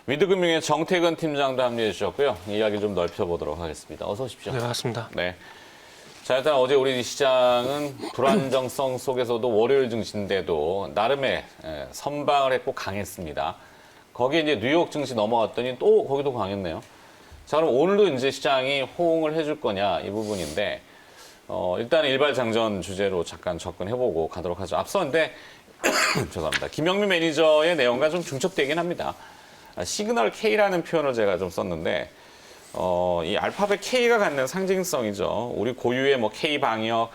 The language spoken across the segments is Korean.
위드금융의 정태근 팀장도 함께해 주셨고요. 이야기 좀 넓혀보도록 하겠습니다. 어서 오십시오. 네, 반갑습니다. 네. 자, 일단 어제 우리 시장은 불안정성 속에서도 월요일 증시인데도 나름의 선방을 했고 강했습니다. 거기에 이제 뉴욕 증시 넘어갔더니 또 거기도 강했네요. 자, 그럼 오늘도 이제 시장이 호응을 해줄 거냐 이 부분인데 일단 일발장전 주제로 잠깐 접근해보고 가도록 하죠. 앞서 근데 죄송합니다. 김영민 매니저의 내용과 좀 중첩되긴 합니다. 시그널 K라는 표현을 제가 좀 썼는데 이 알파벳 K가 갖는 상징성이죠. 우리 고유의 뭐 K 방역,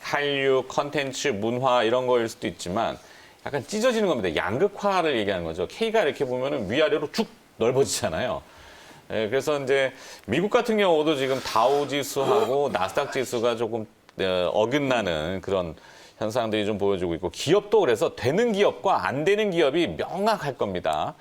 한류, 컨텐츠, 문화 이런 거일 수도 있지만 약간 찢어지는 겁니다. 양극화를 얘기하는 거죠. K가 이렇게 보면은 위아래로 쭉 넓어지잖아요. 예, 그래서 이제 미국 같은 경우도 지금 다우 지수하고 나스닥 지수가 조금 어긋나는 그런 현상들이 좀 보여주고 있고 기업도 그래서 되는 기업과 안 되는 기업이 명확할 겁니다.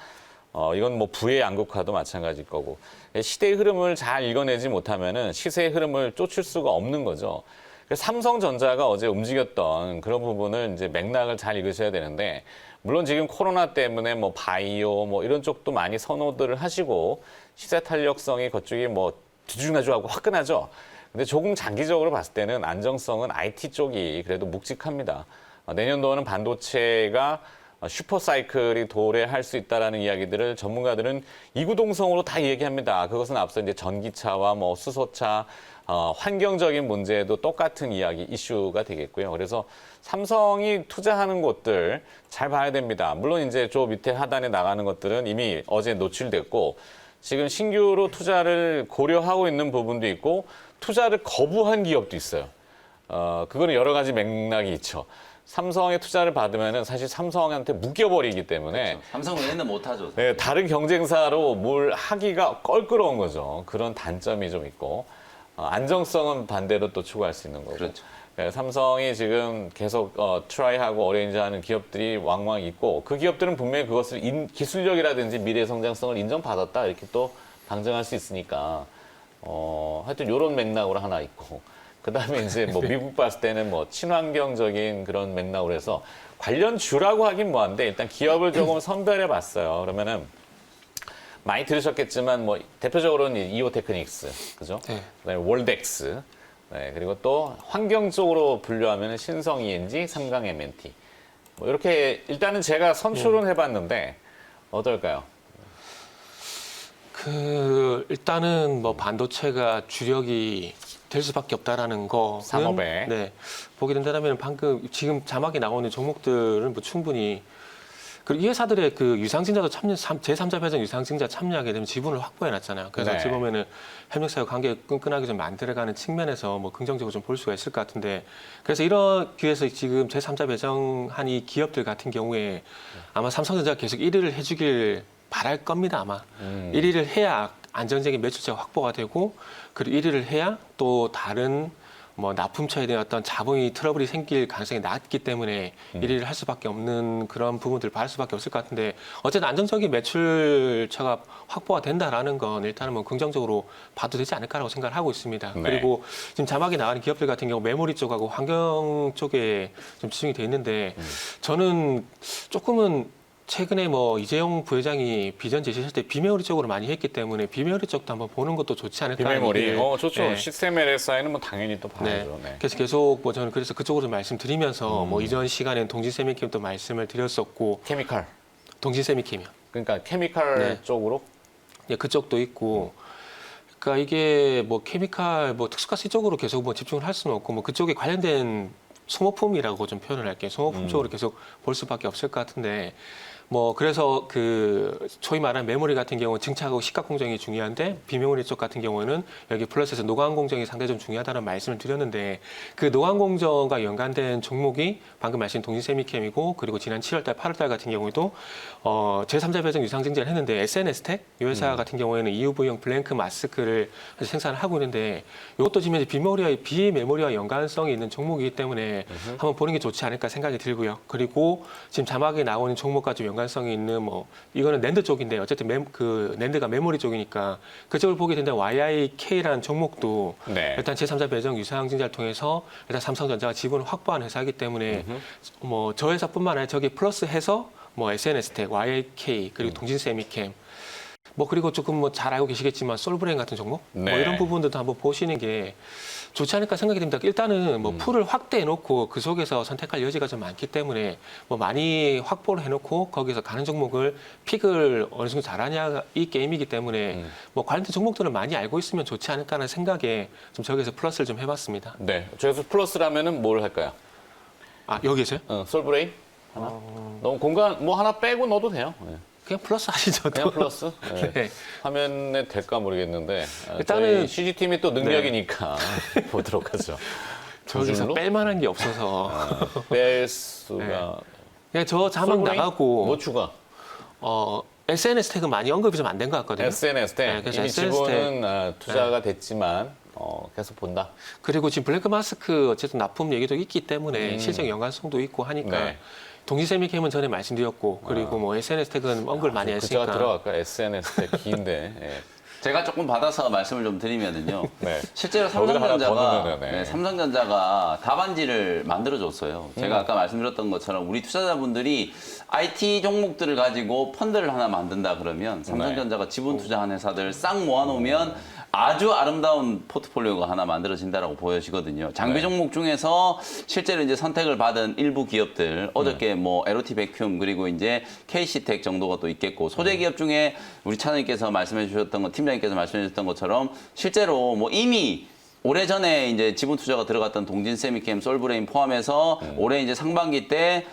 이건 뭐 부의 양극화도 마찬가지일 거고 시대의 흐름을 잘 읽어내지 못하면은 시세의 흐름을 쫓을 수가 없는 거죠. 그래서 삼성전자가 어제 움직였던 그런 부분을 이제 맥락을 잘 읽으셔야 되는데 물론 지금 코로나 때문에 뭐 바이오 뭐 이런 쪽도 많이 선호들을 하시고 시세 탄력성이 그쪽이 뭐 들쭉날쭉하고 화끈하죠. 근데 조금 장기적으로 봤을 때는 안정성은 IT 쪽이 그래도 묵직합니다. 내년도에는 반도체가 슈퍼사이클이 도래할 수 있다라는 이야기들을 전문가들은 이구동성으로 다 얘기합니다. 그것은 앞서 이제 전기차와 뭐 수소차, 환경적인 문제에도 똑같은 이야기, 이슈가 되겠고요. 그래서 삼성이 투자하는 곳들 잘 봐야 됩니다. 물론 이제 저 밑에 하단에 나가는 것들은 이미 어제 노출됐고 지금 신규로 투자를 고려하고 있는 부분도 있고 투자를 거부한 기업도 있어요. 그거는 여러 가지 맥락이 있죠. 삼성의 투자를 받으면은 사실 삼성한테 묶여버리기 때문에 그렇죠. 삼성은행은 못하죠. 네, 다른 경쟁사로 뭘 하기가 껄끄러운 거죠. 그런 단점이 좀 있고 안정성은 반대로 또 추구할 수 있는 거고. 그렇죠. 네, 삼성이 지금 계속 트라이하고 어레인지하는 기업들이 왕왕 있고 그 기업들은 분명히 그것을 기술력이라든지 미래 성장성을 인정받았다 이렇게 또 방증할 수 있으니까 하여튼 이런 맥락으로 하나 있고. 그다음에 이제 뭐 미국 봤을 때는 뭐 친환경적인 그런 맥락으로 해서 관련 주라고 하긴 뭐한데 일단 기업을 조금 선별해 봤어요. 그러면은 많이 들으셨겠지만 뭐 대표적으로는 이오테크닉스, 그죠? 네. 그다음에 월덱스, 네, 그리고 또 환경 쪽으로 분류하면은 신성 ENG, 삼강 M&T. 뭐 이렇게 일단은 제가 선출은 해봤는데 어떨까요? 일단은 뭐 반도체가 주력이 될 수밖에 없다라는 거는 산업에. 네, 보게 된다면 방금 지금 자막에 나오는 종목들은 뭐 충분히 그리고 이 회사들의 그 유상증자도 제3자 배정 유상증자 참여하게 되면 지분을 확보해 놨잖아요. 그래서 네. 어찌 보면은 협력사회 관계 끈끈하게 좀 만들어가는 측면에서 뭐 긍정적으로 좀 볼 수가 있을 것 같은데 그래서 이런 기회에서 지금 제3자 배정한 이 기업들 같은 경우에 아마 삼성전자가 계속 1위를 해주길 바랄 겁니다, 아마. 1위를 해야 안정적인 매출처가 확보가 되고 그리고 1위를 해야 또 다른 뭐 납품처에 대한 어떤 자본이 트러블이 생길 가능성이 낮기 때문에 1위를 할 수밖에 없는 그런 부분들을 바랄 수밖에 없을 것 같은데 어쨌든 안정적인 매출처가 확보가 된다라는 건 일단은 뭐 긍정적으로 봐도 되지 않을까라고 생각을 하고 있습니다. 네. 그리고 지금 자막에 나가는 기업들 같은 경우 메모리 쪽하고 환경 쪽에 좀 집중이 돼 있는데 저는 조금은 최근에 뭐 이재용 부회장이 비전 제시했을 때 비메모리 쪽으로 많이 했기 때문에 비메모리 쪽도 한번 보는 것도 좋지 않을까. 비메모리, 좋죠. 네. 시스템 LSI는 뭐 당연히 또 네. 봐야죠. 네. 그래서 계속 뭐 저는 그래서 그쪽으로 말씀드리면서 뭐 이전 시간엔 동진세미캠도 말씀을 드렸었고 케미칼. 동진세미캠이요. 그러니까 케미칼 네. 쪽으로 예, 그쪽도 있고. 그러니까 이게 뭐 케미칼 뭐 특수가스 쪽으로 계속 뭐 집중을 할 수는 없고 뭐 그쪽에 관련된 소모품이라고 좀 표현을 할게요. 소모품 쪽으로 계속 볼 수밖에 없을 것 같은데 뭐 그래서 그 소위 말하는 메모리 같은 경우는 증착하고 시각 공정이 중요한데 비메모리 쪽 같은 경우는 여기 플러스에서 노광 공정이 상당히 좀 중요하다는 말씀을 드렸는데 그 노광 공정과 연관된 종목이 방금 말씀 동진세미캠이고 그리고 지난 7월달, 8월달 같은 경우에도 제3자 배정 유상증자를 했는데 SNS텍 이 회사 같은 경우에는 EUV형 블랭크 마스크를 생산을 하고 있는데 이것도 지금 비메모리와 연관성이 있는 종목이기 때문에 한번 보는 게 좋지 않을까 생각이 들고요. 그리고 지금 자막에 나오는 종목과 좀 연관성이 있는 뭐 이거는 낸드 쪽인데 어쨌든 낸드가 메모리 쪽이니까 그쪽을 보게 된다면 YIK라는 종목도 네. 일단 제3자 배정 유상증자를 통해서 일단 삼성전자가 지분을 확보한 회사이기 때문에 뭐 저 회사뿐만 아니라 저기 플러스해서 뭐 SNS텍, YIK 그리고 동진세미캠 뭐 그리고 조금 뭐 잘 알고 계시겠지만 솔브레인 같은 종목 네. 뭐 이런 부분들도 한번 보시는 게 좋지 않을까 생각이 듭니다. 일단은 뭐 풀을 확대해 놓고 그 속에서 선택할 여지가 좀 많기 때문에 뭐 많이 확보를 해 놓고 거기서 가는 종목을 픽을 어느 정도 잘하냐 이 게임이기 때문에 뭐 관련된 종목들을 많이 알고 있으면 좋지 않을까라는 생각에 좀 저기서 플러스를 좀 해봤습니다. 네. 저기서 플러스라면은 뭘 할까요? 아 여기서요? 솔브레인 하나? 너무 공간 뭐 하나 빼고 넣어도 돼요. 네. 그냥 플러스 하시죠. 그냥 플러스? 네. 네. 화면에 될까 모르겠는데 일단은- CG팀이 또 능력이니까 보도록 하죠. 저기서 줄로? 뺄 만한 게 없어서 뺄 수가 네. 그냥 저 자막 솔브레인? 나가고 뭐 추가? SNS 태그 많이 언급이 좀 안 된 것 같거든요. SNS 때 네, 그래서 이미 SNS 지분은 투자가 됐지만 계속 본다. 그리고 지금 블랙 마스크 어쨌든 납품 얘기도 있기 때문에 실적 연관성도 있고 하니까 네. 동시세미캠은 전에 말씀드렸고 그리고 뭐 SNS 태그는 언급을 많이 글자가 했으니까 들어갈까? SNS 때 긴데. 예. 제가 조금 받아서 말씀을 좀 드리면은요. 네. 실제로 거기다 하나 더 삼성전자가 넣으면, 네. 삼성전자가 답안지를 만들어줬어요. 제가 아까 말씀드렸던 것처럼 우리 투자자분들이 IT 종목들을 가지고 펀드를 하나 만든다 그러면 삼성전자가 지분 투자한 회사들 싹 모아놓으면 아주 아름다운 포트폴리오가 하나 만들어진다라고 보여지거든요. 장비 네. 종목 중에서 실제로 이제 선택을 받은 일부 기업들, 어저께 뭐 LOT 베큐um 그리고 이제 KC텍 정도가 또 있겠고 소재 기업 중에 우리 차장님께서 말씀해 주셨던 것, 팀장님께서 말씀해 주셨던 것처럼 실제로 뭐 이미 오래전에 이제 지분 투자가 들어갔던 동진 세미캠, 솔브레인 포함해서 올해 이제 상반기 때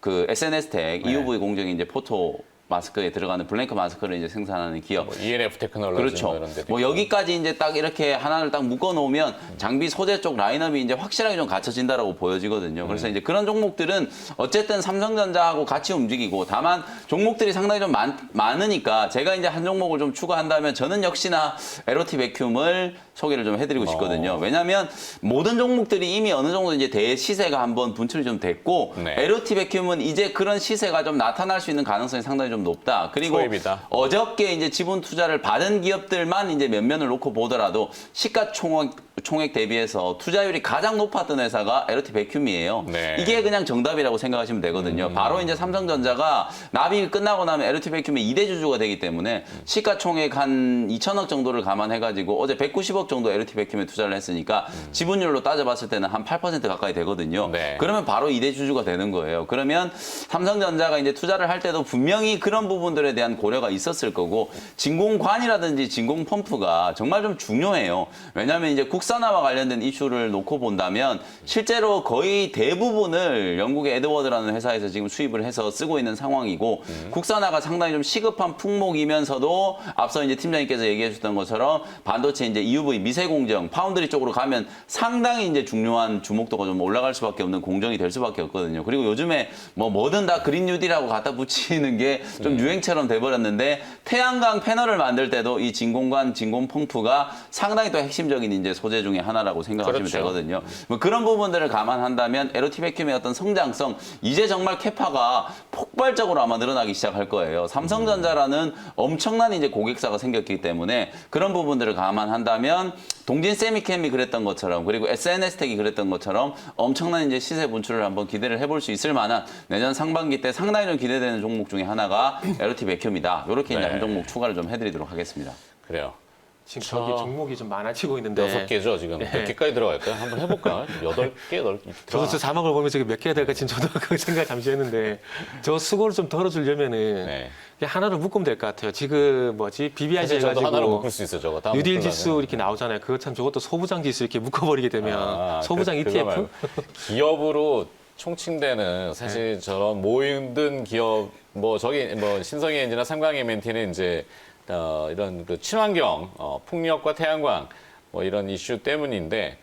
그 SNS텍 EUV 공정이 이제 포토 마스크에 들어가는 블랭크 마스크를 이제 생산하는 기업. 뭐 ENF 테크놀로지 그렇죠. 이런 데도 뭐 있고. 여기까지 이제 딱 이렇게 하나를 딱 묶어 놓으면 장비 소재 쪽 라인업이 이제 확실하게 좀 갖춰진다라고 보여지거든요. 그래서 이제 그런 종목들은 어쨌든 삼성전자하고 같이 움직이고 다만 종목들이 상당히 좀 많으니까 제가 이제 한 종목을 좀 추가한다면 저는 역시나 LOT 베큐um을 소개를 좀 해드리고 싶거든요. 왜냐하면 모든 종목들이 이미 어느 정도 이제 대시세가 한번 분출이 좀 됐고 네. LOT 베큐um은 이제 그런 시세가 좀 나타날 수 있는 가능성이 상당히 좀 높다. 그리고 초입이다. 어저께 이제 지분 투자를 받은 기업들만 이제 몇 면을 놓고 보더라도 시가총액 대비해서 투자율이 가장 높았던 회사가 LOT 베큐um이에요. 네. 이게 그냥 정답이라고 생각하시면 되거든요. 바로 이제 삼성전자가 납입이 끝나고 나면 LOT 베큐um의 2대 주주가 되기 때문에 시가총액 한 2천억 정도를 감안해가지고 어제 190억 정도 LOT 베큐um에 투자를 했으니까 지분율로 따져봤을 때는 한 8% 가까이 되거든요. 네. 그러면 바로 2대 주주가 되는 거예요. 그러면 삼성전자가 이제 투자를 할 때도 분명히 그런 부분들에 대한 고려가 있었을 거고 진공관이라든지 진공펌프가 정말 좀 중요해요. 왜냐하면 이제 국산화와 관련된 이슈를 놓고 본다면 실제로 거의 대부분을 영국의 에드워드라는 회사에서 지금 수입을 해서 쓰고 있는 상황이고 국산화가 상당히 좀 시급한 품목이면서도 앞서 이제 팀장님께서 얘기해 주셨던 것처럼 반도체 이제 EUV 미세 공정, 파운드리 쪽으로 가면 상당히 이제 중요한 주목도가 좀 올라갈 수밖에 없는 공정이 될 수밖에 없거든요. 그리고 요즘에 뭐든 다 그린 뉴딜이라고 갖다 붙이는 게 좀 유행처럼 돼버렸는데 태양광 패널을 만들 때도 이 진공관, 진공펌프가 상당히 또 핵심적인 이제 소재 중에 하나라고 생각하시면 그렇죠. 되거든요. 뭐 그런 부분들을 감안한다면 LOT 베큐um의 어떤 성장성, 이제 정말 캐파가 폭발적으로 아마 늘어나기 시작할 거예요. 삼성전자라는 엄청난 이제 고객사가 생겼기 때문에 그런 부분들을 감안한다면 동진 세미캠이 그랬던 것처럼 그리고 SNS텍이 그랬던 것처럼 엄청난 이제 시세 분출을 한번 기대를 해볼 수 있을 만한 내년 상반기 때 상당히 좀 기대되는 종목 중에 하나가 LOT 베큐um이다. 이렇게 이제 네. 한 종목 추가를 좀 해드리도록 하겠습니다. 그래요. 지금 저기 종목이 좀 많아지고 있는데 6개죠, 지금. 몇 개까지 들어갈까요? 한번 해볼까요? 8개, 10개. 저도 저 자막을 보면서 이게 몇 개가 될까 지금 저도 그 생각 잠시 했는데 저 수고를 좀 덜어주려면은 네. 그냥 하나를 묶으면 될 것 같아요. 지금 뭐지 BBI 사실 저도 하나로 해가지고 묶을 수 있어요, 저거. 다음 뉴딜 묶으려면. 지수 이렇게 나오잖아요. 그거 참 저것도 소부장 지수 이렇게 묶어버리게 되면 소부장 그거 ETF 말고 기업으로 총칭되는 사실 저런 모든 기업 뭐 저기 뭐 신성희 엔지나 삼강 MNT는 이제 이런 그 친환경 풍력과 태양광 뭐 이런 이슈 때문인데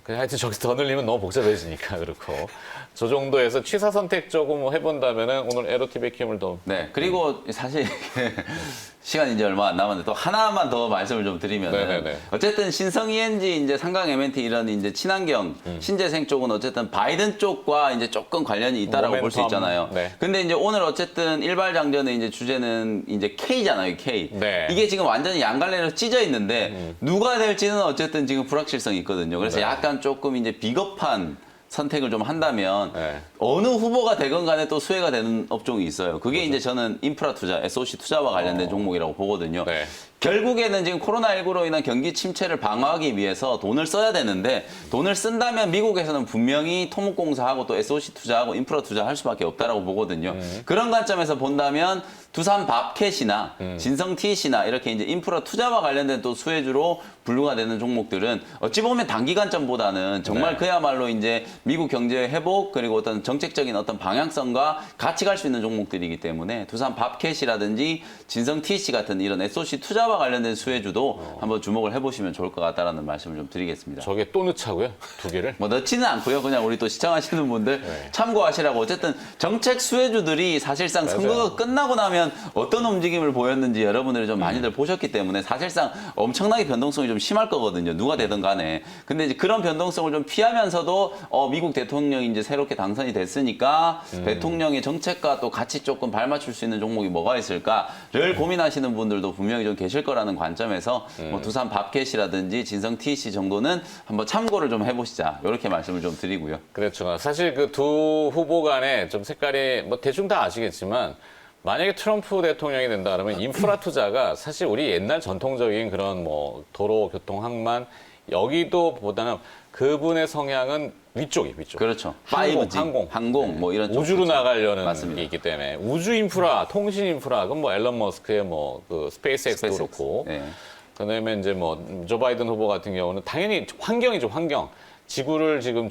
그 하여튼 저기서 더 늘리면 너무 복잡해지니까 그렇고 저 정도에서 취사 선택 조금 해본다면은 오늘 LOT 베큐um을 더 네. 그리고 사실 시간이 이제 얼마 안 남았는데 또 하나만 더 말씀을 좀 드리면 네네네. 어쨌든 신성 ENG 이제 삼강 MNT 이런 이제 친환경 신재생 쪽은 어쨌든 바이든 쪽과 이제 조금 관련이 있다라고 볼 수 모멘텀. 있잖아요. 네. 근데 이제 오늘 어쨌든 일발장전의 이제 주제는 이제 K잖아요, K. 네. 이게 지금 완전히 양갈래로 찢어 있는데 누가 될지는 어쨌든 지금 불확실성이 있거든요. 그래서 네. 약간 조금 이제 비겁한 선택을 좀 한다면 네. 어느 후보가 되건 간에 또 수혜가 되는 업종이 있어요. 그게 이제 저는 인프라 투자, SOC 투자와 관련된 종목이라고 보거든요. 네. 결국에는 지금 코로나19로 인한 경기 침체를 방어하기 위해서 돈을 써야 되는데 돈을 쓴다면 미국에서는 분명히 토목공사하고 또 SOC 투자하고 인프라 투자할 수밖에 없다라고 보거든요. 그런 관점에서 본다면 두산 밥캣이나 진성 TC나 이렇게 이제 인프라 투자와 관련된 또 수혜주로 분류가 되는 종목들은 어찌 보면 단기 관점보다는 정말 네. 그야말로 이제 미국 경제 회복 그리고 어떤 정책적인 어떤 방향성과 같이 갈 수 있는 종목들이기 때문에 두산 밥캣이라든지 진성 TC 같은 이런 SOC 투자와 관련된 수혜주도 한번 주목을 해보시면 좋을 것 같다라는 말씀을 좀 드리겠습니다. 저게 또 넣자고요? 두 개를? 뭐 넣지는 않고요. 그냥 우리 또 시청하시는 분들 참고하시라고. 어쨌든 정책 수혜주들이 사실상 맞아요. 선거가 끝나고 나면 어떤 움직임을 보였는지 여러분들이 좀 많이들 보셨기 때문에 사실상 엄청나게 변동성이 좀 심할 거거든요. 누가 되든 간에. 근데 이제 그런 변동성을 좀 피하면서도 미국 대통령이 이제 새롭게 당선이 됐으니까 대통령의 정책과 또 같이 조금 발맞출 수 있는 종목이 뭐가 있을까를 고민하시는 분들도 분명히 좀 계실 거라는 관점에서 뭐 두산 밥캣이라든지 진성 TC 정도는 한번 참고를 좀 해보시자. 이렇게 말씀을 좀 드리고요. 그렇죠. 사실 그 두 후보 간에 좀 색깔이 뭐 대충 다 아시겠지만 만약에 트럼프 대통령이 된다 그러면 인프라 투자가 사실 우리 옛날 전통적인 그런 뭐 도로, 교통, 항만 여기도 보다는 그분의 성향은 위쪽. 그렇죠. 항공, 5G, 항공 뭐 이런 쪽. 우주로 그렇죠. 나가려는 맞습니다. 게 있기 때문에 우주 인프라, 통신 인프라, 그건 뭐 앨런 머스크의 뭐 그 스페이스X도 스페이스X. 그렇고, 네. 그다음에 이제 뭐 조 바이든 후보 같은 경우는 당연히 환경이죠, 환경. 지구를 지금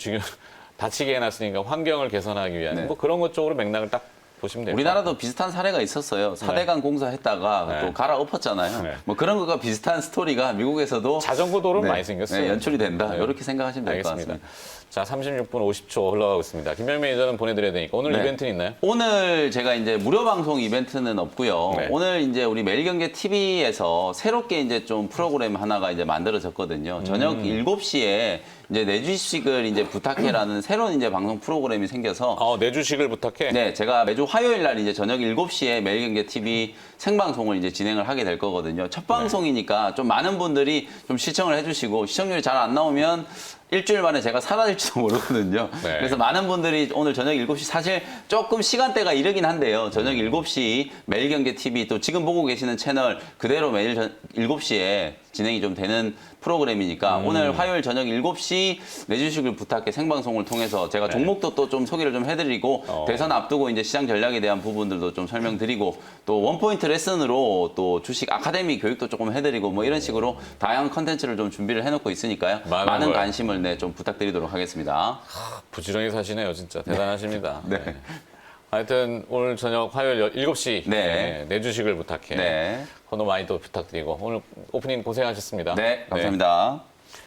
다치게 해놨으니까 환경을 개선하기 위한 네. 뭐 그런 것 쪽으로 맥락을 딱 보시면 돼요. 우리나라도 비슷한 사례가 있었어요. 4대강 공사했다가 네. 또 갈아엎었잖아요. 네. 뭐 그런 거가 비슷한 스토리가 미국에서도 자전거 도로는 많이 생겼어요. 네, 연출이 된다. 네. 이렇게 생각하시면 될 것 알겠습니다. 같습니다. 자, 36분 50초 흘러가고 있습니다. 김명민 기자는 보내드려야 되니까 오늘 네. 이벤트는 있나요? 오늘 제가 이제 무료 방송 이벤트는 없고요. 네. 오늘 이제 우리 매일경제 TV에서 새롭게 이제 좀 프로그램 하나가 이제 만들어졌거든요. 저녁 7시에 이제 내 주식을 이제 부탁해라는 새로운 이제 방송 프로그램이 생겨서 내 주식을 부탁해. 네, 제가 매주 화요일 날 이제 저녁 7시에 매일경제 TV 생방송을 이제 진행을 하게 될 거거든요. 첫 방송이니까 좀 많은 분들이 좀 시청을 해주시고 시청률이 잘 안 나오면 일주일 만에 제가 사라질지도 모르거든요. 네. 그래서 많은 분들이 오늘 저녁 7시 사실 조금 시간대가 이르긴 한데요. 저녁 7시 매일경제 TV 또 지금 보고 계시는 채널 그대로 매일 7시에 진행이 좀 되는 프로그램이니까 오늘 화요일 저녁 7시 내 주식을 부탁해 생방송을 통해서 제가 종목도 또 좀 소개를 좀 해드리고 대선 앞두고 이제 시장 전략에 대한 부분들도 좀 설명드리고 또 원포인트 레슨으로 또 주식 아카데미 교육도 조금 해드리고 뭐 이런 식으로 다양한 컨텐츠를 좀 준비를 해놓고 있으니까요. 많은 걸. 관심을 좀 부탁드리도록 하겠습니다. 부지런히 사시네요, 진짜. 대단하십니다. 네. 네. 하여튼 오늘 저녁 화요일 7시 네. 내 주식을 부탁해. 네. 번호 많이 또 부탁드리고 오늘 오프닝 고생하셨습니다. 네, 감사합니다.